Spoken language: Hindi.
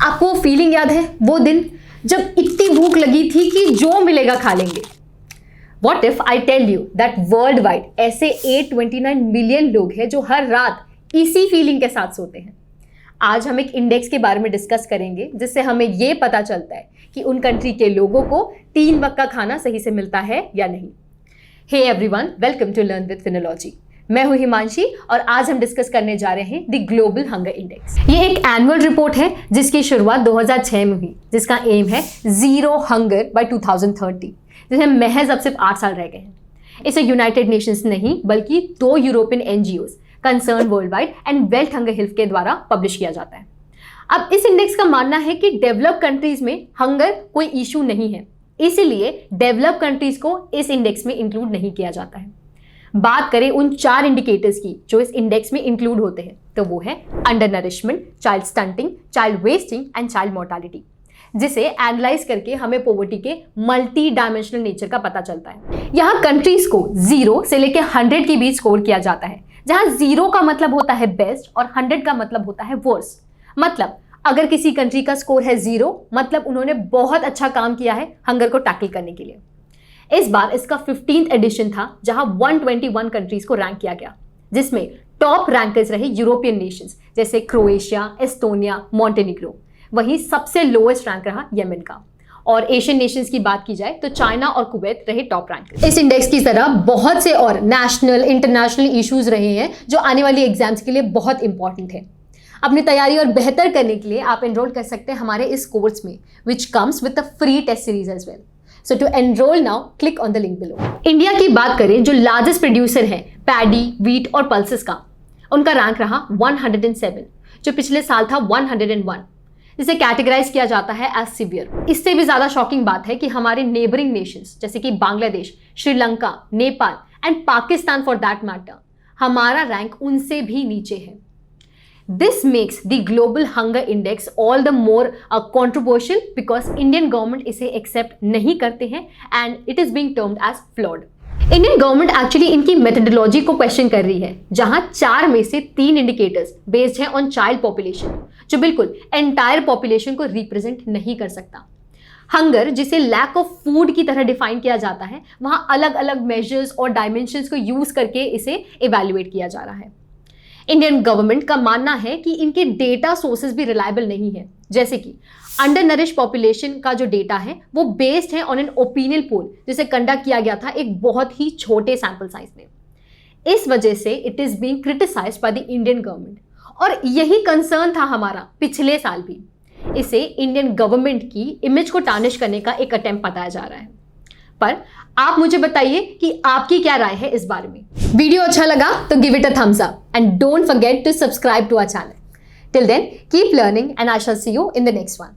आपको वो फीलिंग याद है, वो दिन जब इतनी भूख लगी थी कि जो मिलेगा खा लेंगे? What if I tell you that worldwide ऐसे 829 मिलियन लोग हैं जो हर रात इसी फीलिंग के साथ सोते हैं। आज हम एक इंडेक्स के बारे में डिस्कस करेंगे जिससे हमें ये पता चलता है कि उन कंट्री के लोगों को 3 वक्त का खाना सही से मिलता है या नहीं। Hey everyone, welcome to learn with Finology. मैं हूं हिमांशी और आज हम डिस्कस करने जा रहे हैं द ग्लोबल हंगर इंडेक्स। ये एक एनुअल रिपोर्ट है जिसकी शुरुआत 2006 में हुई, जिसका एम है जीरो हंगर बाय 2030, जिसमें महज अब सिर्फ 8 साल रह गए हैं। इसे यूनाइटेड नेशंस नहीं बल्कि 2 European NGOs concern world wide and wealth hunger health के द्वारा पब्लिश किया जाता है। अब इस इंडेक्स का मानना है कि डेवलप कंट्रीज में हंगर कोई इशू नहीं है, इसीलिए डेवलप कंट्रीज को इस इंडेक्स में इंक्लूड नहीं किया जाता है। बात करें उन 4 इंडिकेटर्स की जो इस इंडेक्स में इंक्लूड होते हैं, तो वो है under nourishment, child stunting, child wasting and child mortality, जिसे एनालाइज करके हमें पॉवर्टी के मल्टी डायमेंशनल नेचर का पता चलता है। यहाँ कंट्रीज को 0 से लेकर 100 के बीच स्कोर किया जाता है, जहाँ 0 का मतलब होता है बेस्ट और 100 का मतलब होता है वर्स्ट। मतलब अगर किसी कंट्री का स्कोर है 0, मतलब उन्होंने बहुत अच्छा काम किया है हंगर को टैकल करने के लिए। इस बार इसका 15th एडिशन था जहां 121 कंट्रीज को रैंक किया गया, जिसमें टॉप रैंकर्स रहे यूरोपियन नेशंस जैसे क्रोएशिया, एस्टोनिया, मॉन्टेनिग्रो। वहीं सबसे लोएस्ट रैंक रहा यमन का। और एशियन नेशंस की बात की जाए तो चाइना और कुवैत रहे टॉप रैंकर्स। इस इंडेक्स की तरह बहुत से और नेशनल इंटरनेशनल इश्यूज रहे हैं जो आने वाली एग्जाम्स के लिए बहुत इंपॉर्टेंट है। अपनी तैयारी और बेहतर करने के लिए आप एनरोल कर सकते हैं हमारे इस कोर्स में, which comes with a free test series as well. So to enroll now, click on the link below. India की बात करें जो लार्जेस्ट प्रोड्यूसर है पैडी, वीट और पल्सेस का, उनका रैंक रहा 107, जो पिछले साल था 101, जिसे कैटेगराइज किया जाता है एज सीवियर। इससे भी ज्यादा शॉकिंग बात है कि हमारे नेबरिंग नेशंस जैसे कि Bangladesh, Sri Lanka, Nepal and Pakistan for that matter, हमारा रैंक उनसे भी नीचे है। This makes the global hunger index all the more controversial because Indian government इसे accept नहीं करते हैं and it is being termed as flawed. Indian government actually इनकी methodology को question कर रही है, जहां 4 में से 3 indicators based हैं on child population, जो बिल्कुल entire population को represent नहीं कर सकता। हंगर जिसे लैक ऑफ फूड की तरह डिफाइन किया जाता है, वहां अलग अलग मेजर्स और डायमेंशंस को यूज करके इसे इवेल्युएट किया जा रहा है। इंडियन गवर्नमेंट का मानना है कि इनके डेटा सोर्सेज भी रिलायबल नहीं है, जैसे कि अंडर नरिश पॉपुलेशन का जो डेटा है वो बेस्ड है ऑन एन ओपिनियन पोल जिसे कंडक्ट किया गया था एक बहुत ही छोटे सैंपल साइज में। इस वजह से it is being criticised by the Indian government, और यही कंसर्न था हमारा पिछले साल भी। इसे इंडियन गवर्नमेंट की इमेज को टार्निश करने का एक अटेम्प्ट बताया जा रहा है। पर आप मुझे बताइए कि आपकी क्या राय है इस बारे में। वीडियो अच्छा लगा तो give it a thumbs up and don't forget to subscribe to our channel. Till then keep learning and I shall see you in the next one.